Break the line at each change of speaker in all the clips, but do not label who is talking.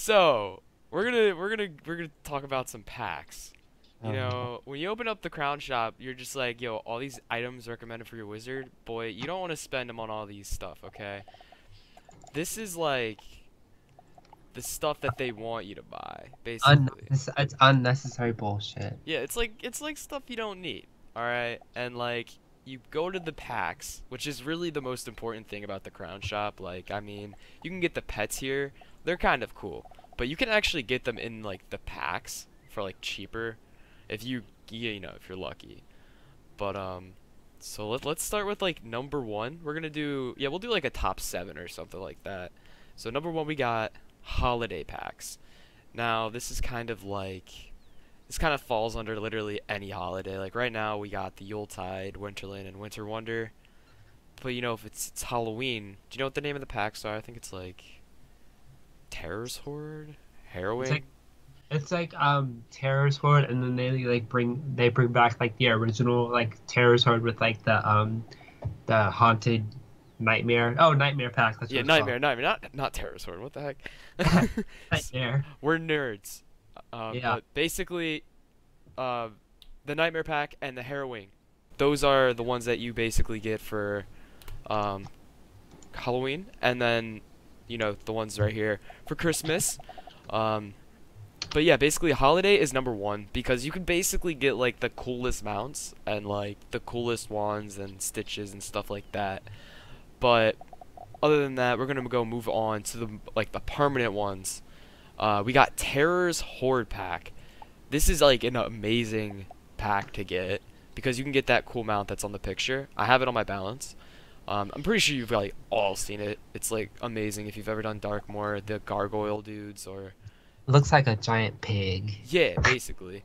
So we're gonna talk about some packs. You
Um,
know, when you open up the crown shop, you're just like, yo, all these items recommended for your wizard. Boy, you don't want to spend them on all these stuff, okay? This is like the stuff that they want you to buy, basically.
it's unnecessary bullshit.
Yeah, it's like stuff you don't need. All right? And like you go to the packs, which is really the most important thing about the crown shop. Like, I mean, you can get the pets here. They're kind of cool, but you can actually get them in like the packs for like cheaper if if you're lucky. But so let's start with like number 1. We're going to do we'll do like a top 7 or something like that. So number 1 we got holiday packs. Now, this kind of falls under literally any holiday. Like right now, we got the Yuletide, Winterland, and Winter Wonder. But you know, if it's Halloween, do you know what the name of the packs are? I think it's like Terror's Horde,
It's like
Harrowing.
it's like Terror's Horde, and then they bring back like the original like Terror's Horde with like the haunted nightmare. Oh, nightmare pack. That's
Yeah,
what it's called.
Nightmare, not Terror's Horde. What the heck?
Nightmare.
We're nerds.
Yeah.
But basically, uh, the Nightmare pack and the Harrowing, those are the ones that you basically get for um, Halloween, and then the ones right here for Christmas. Um, but yeah, basically holiday is number 1 because you can basically get like the coolest mounts and like the coolest wands and stitches and stuff like that. But other than that, we're gonna go move on to the permanent ones. We got Terror's Horde pack. This is like an amazing pack to get because you can get that cool mount that's on the picture. I have it on my balance. I'm pretty sure you've like all seen it. It's like amazing if you've ever done Darkmoor, the gargoyle dudes, or
Looks like a giant pig.
yeah, basically.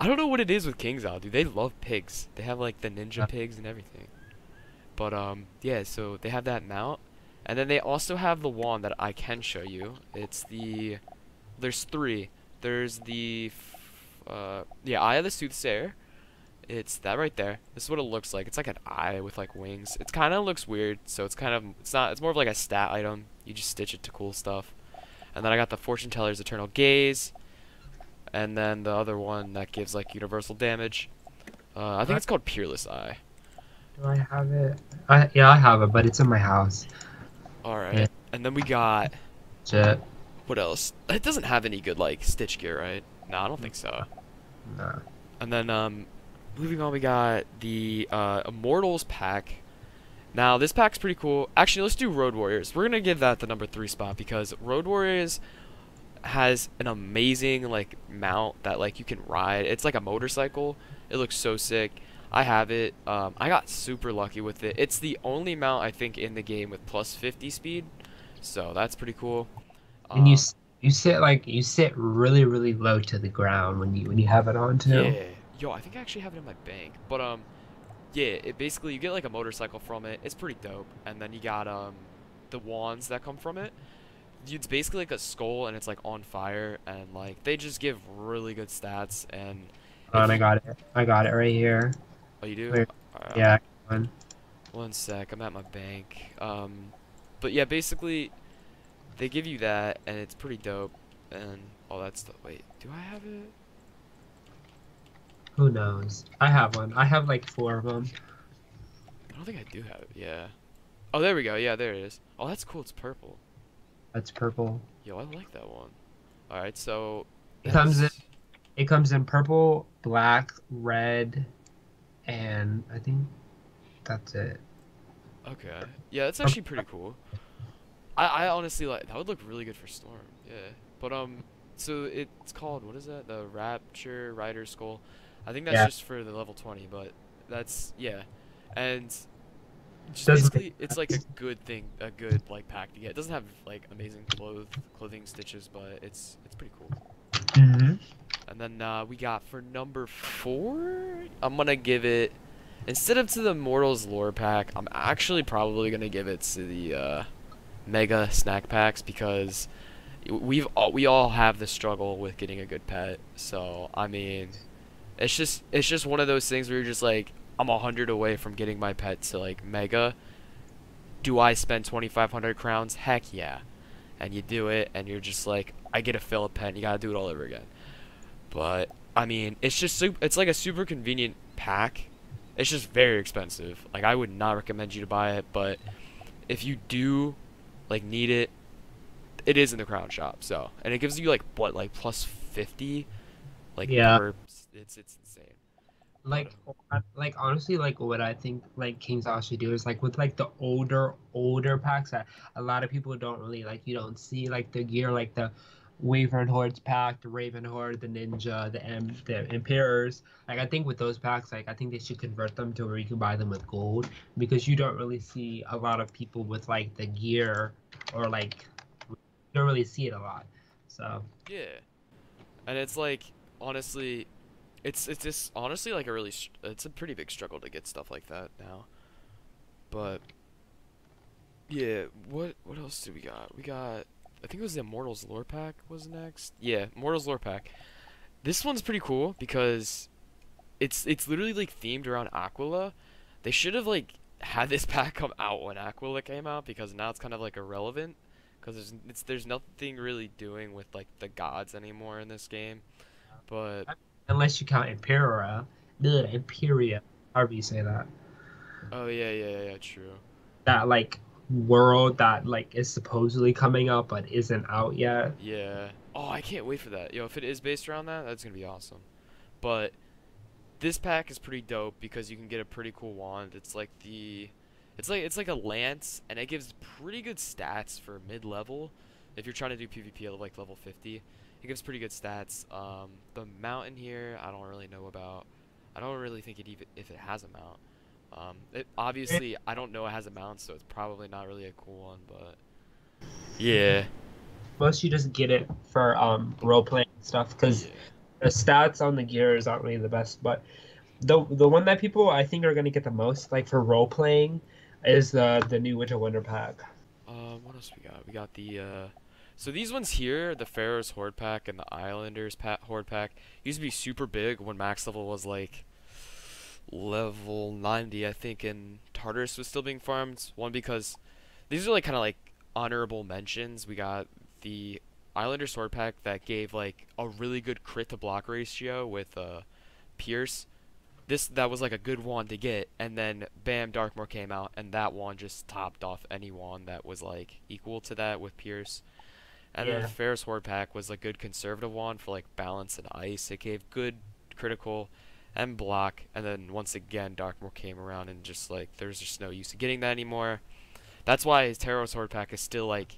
I don't know what it is with King's Isle, dude. They love pigs. They have like the ninja pigs and everything. But yeah, so they have that mount, and then they also have the wand that I can show you. There's 3. There's Eye of the Soothsayer. It's that right there. This is what it looks like. It's like an eye with like wings. It kind of looks weird, so it's more of like a stat item. You just stitch it to cool stuff. And then I got the Fortune Teller's Eternal Gaze, and then the other one that gives like universal damage. I think
Uh,
it's called Peerless Eye.
Do I have it? Yeah, I have it, but it's in my house.
All
Yeah,
right. And then we got
shit.
what else? It doesn't have any good like stitch gear, right? No, I don't think so.
No.
And then moving on, we got the Immortals pack. Now this pack's pretty cool. Actually, let's do Road Warriors. We're gonna give that the number 3 spot because Road Warriors has an amazing like mount that like you can ride. It's like a motorcycle. It looks so sick. I have it. I got super lucky with it. It's the only mount I think in the game with plus 50 speed, so that's pretty cool.
And
Um,
you sit really really low to the ground when you have it on too.
yeah, yo, I think I actually have it in my bank, but yeah, it basically you get like a motorcycle from it. It's pretty dope, and then you got the wands that come from it. It's basically like a skull, and it's like on fire, and like they just give really good stats. And
And
if you,
I got it right here.
oh, you do?
Wait,
Alright,
yeah, one.
one sec. I'm at my bank. But yeah, basically they give you that, and it's pretty dope, and all that stuff. Wait, do I have it?
Who knows? I have one. I have like 4 of them.
I don't think I do have it. Yeah. Oh, there we go. Yeah, there it is. Oh, that's cool. It's purple.
That's purple.
Yo, I like that one. All right, so
It comes in
that's
it comes in purple, black, red, and I think that's it.
okay. Yeah, that's actually pretty cool. I honestly like that would look really good for Storm. Yeah. But so it's called what is that? The Rapture Rider Skull. I think that's
Yeah,
just for the level 20, but that's yeah. And just
doesn't make
basically it's like a good thing, a good like pack to get. It doesn't have like amazing clothing stitches, but it's pretty cool.
sense.
And then we got for number 4, I'm gonna give it instead of to the Mortals lore pack, I'm actually probably gonna give it to the Mega snack packs because we all have the struggle with getting a good pet. So I mean, it's just one of those things where you're just like I'm 100 away from getting my pet to like Mega. Do I spend 2,500 crowns? Heck yeah. and you do it, and you're just like, I get a fill a pen. You gotta do it all over again. But I mean, it's just it's like a super convenient pack. It's just very expensive. Like I would not recommend you to buy it, but if you do like need it, it is in the Crown Shop. So, and it gives you like what, like plus 50, like
Yeah.
per. It's insane. But
Like, like honestly, like what I think like Kings Out should do is like with like the older packs that a lot of people don't really like. You don't see like the gear like the Wyvern Hordes pack, the Raven Horde, the Ninja, the Emperors. Like I think with those packs, like I think they should convert them to where you can buy them with gold because you don't really see a lot of people with like the gear or like you don't really see it a lot. So
yeah, and it's like honestly, it's just honestly like a really it's a pretty big struggle to get stuff like that now. But yeah, what else do we got? We got, I think it was the Immortals lore pack was next. Yeah, Immortals lore pack. This one's pretty cool because it's literally like themed around Aquila. They should have like had this pack come out when Aquila came out because now it's kind of like irrelevant because there's nothing really doing with like the gods anymore in this game. But
unless you count Imperia, however you say that.
oh yeah, yeah, yeah, yeah, true.
That like world that like is supposedly coming out but isn't out yet.
Yeah. Oh, I can't wait for that. Yo, if it is based around that, that's gonna be awesome. But this pack is pretty dope because you can get a pretty cool wand. It's like a lance, and it gives pretty good stats for mid-level. If you're trying to do PvP at like level 50, it gives pretty good stats. The mount in here, I don't really know about. I don't really think it even if it has a mount. Obviously I don't know it has a mount, so it's probably not really a cool one. But yeah,
Most you just get it for role playing stuff because
yeah,
the stats on the gears aren't really the best. But the one that people I think are gonna get the most like for role playing is the new Winter Wonder pack.
what else we got? We got the so these ones here, the Pharaoh's Horde pack and the Islanders Horde pack, used to be super big when max level was like level 90, I think, and Tartarus was still being farmed. One because these are like kind of like honorable mentions. We got the Islander Sword Pack that gave like a really good crit to block ratio with Pierce. That was like a good wand to get, and then bam, Darkmoor came out, and that wand just topped off any wand that was like equal to that with Pierce. And then the
Yeah,
Ferris Horde pack was a good conservative wand for like balance and ice. It gave good critical and block, and then once again Darkmoor came around and just like there's just no use of getting that anymore. That's why his Terror Sword pack is still like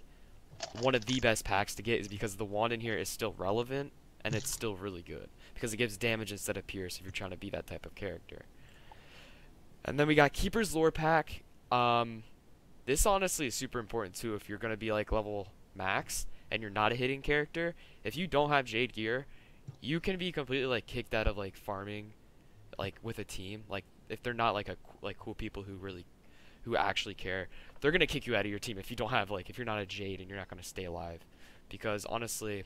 one of the best packs to get, is because the wand in here is still relevant and it's still really good because it gives damage instead of pierce if you're trying to be that type of character. And then we got Keeper's Lore pack. This honestly is super important too if you're gonna be like level max and you're not a hitting character. If you don't have Jade gear, you can be completely like kicked out of like farming like with a team. Like if they're not like like cool people who actually care, they're gonna kick you out of your team if you don't have like if you're not a Jade and you're not gonna stay alive. Because honestly,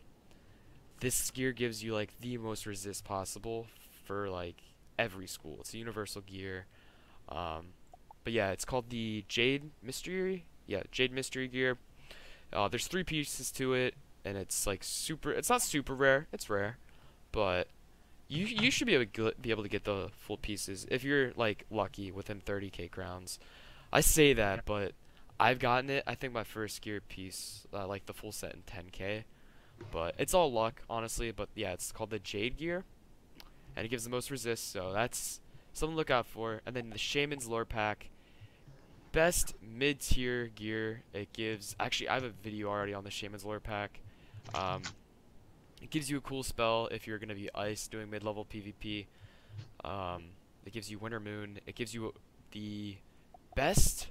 this gear gives you like the most resist possible for like every school. It's a universal gear. Um, but yeah, it's called the Jade Mystery. Yeah, Jade Mystery gear. There's 3 pieces to it, and it's like super. It's not super rare. It's rare, but you should be able to get the full pieces if you're like lucky within 30k crowns. I say that, but I've gotten it. I think my first gear piece, like the full set in 10k. But it's all luck, honestly. But yeah, it's called the Jade gear, and it gives the most resist. So that's something to look out for. And then the Shaman's Lore pack, best mid-tier gear. It gives. Actually, I have a video already on the Shaman's Lore pack. Um, it gives you a cool spell if you're gonna be ice doing mid-level PvP. It gives you Winter Moon. It gives you the best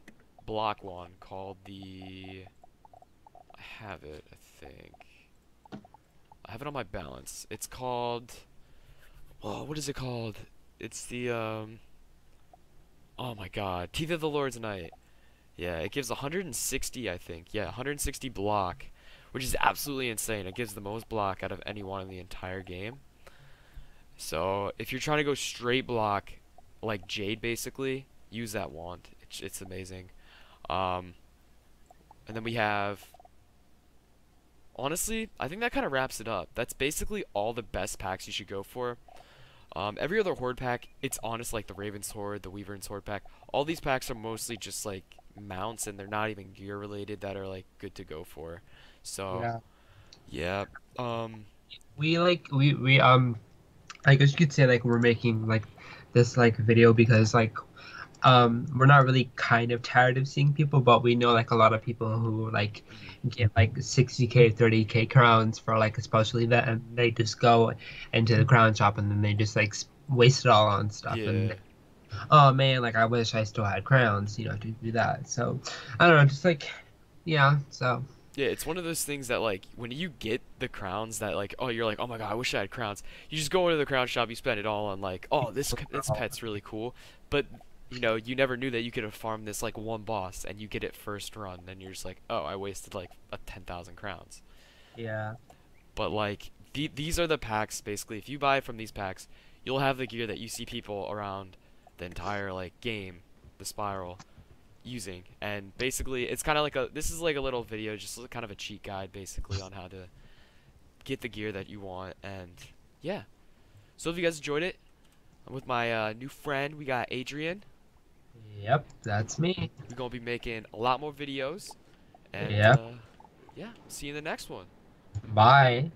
block wand called the. I have it, I think. I have it on my balance. It's called. Oh, what is it called? It's the Oh my God, Teeth of the Lord's Knight. Yeah, it gives 160, I think. Yeah, 160 block, which is absolutely insane. It gives the most block out of anyone in the entire game. So if you're trying to go straight block, like Jade, basically, use that wand. It's amazing. Um, and then we have honestly, I think that kind of wraps it up. That's basically all the best packs you should go for. Every other horde pack, it's honest, like the Raven's Horde, the Weaver's Horde pack. All these packs are mostly just like mounts, and they're not even gear related that are like good to go for. So
Yeah.
yeah, um,
We I guess you could say like we're making like this like video because like we're not really kind of tired of seeing people, but we know like a lot of people who like
mhm.
get like 60K, 30K crowns for like a special event, and they just go into the crown shop and then they just like waste it all on stuff.
Yeah.
And oh man, like I wish I still had crowns, to do that. So I don't know, just like yeah. So
Yeah, it's one of those things that like when you get the crowns that like oh you're like oh my god I wish I had crowns. You just go into the crown shop, you spend it all on like oh this pet's really cool, but you never knew that you could have farmed this like one boss and you get it first run, and you're just like oh I wasted like a 10,000 crowns.
yeah,
But like these are the packs basically. If you buy from these packs, you'll have the gear that you see people around the entire like game, the spiral using. And basically it's kind of like this is like a little video, just kind of a cheat guide basically on how to get the gear that you want. And yeah, so if you guys enjoyed it, I'm with my new friend. We got Adrian.
yep, that's me.
We're gonna be making a lot more videos, and
Yep,
yeah, see you in the next one.
bye.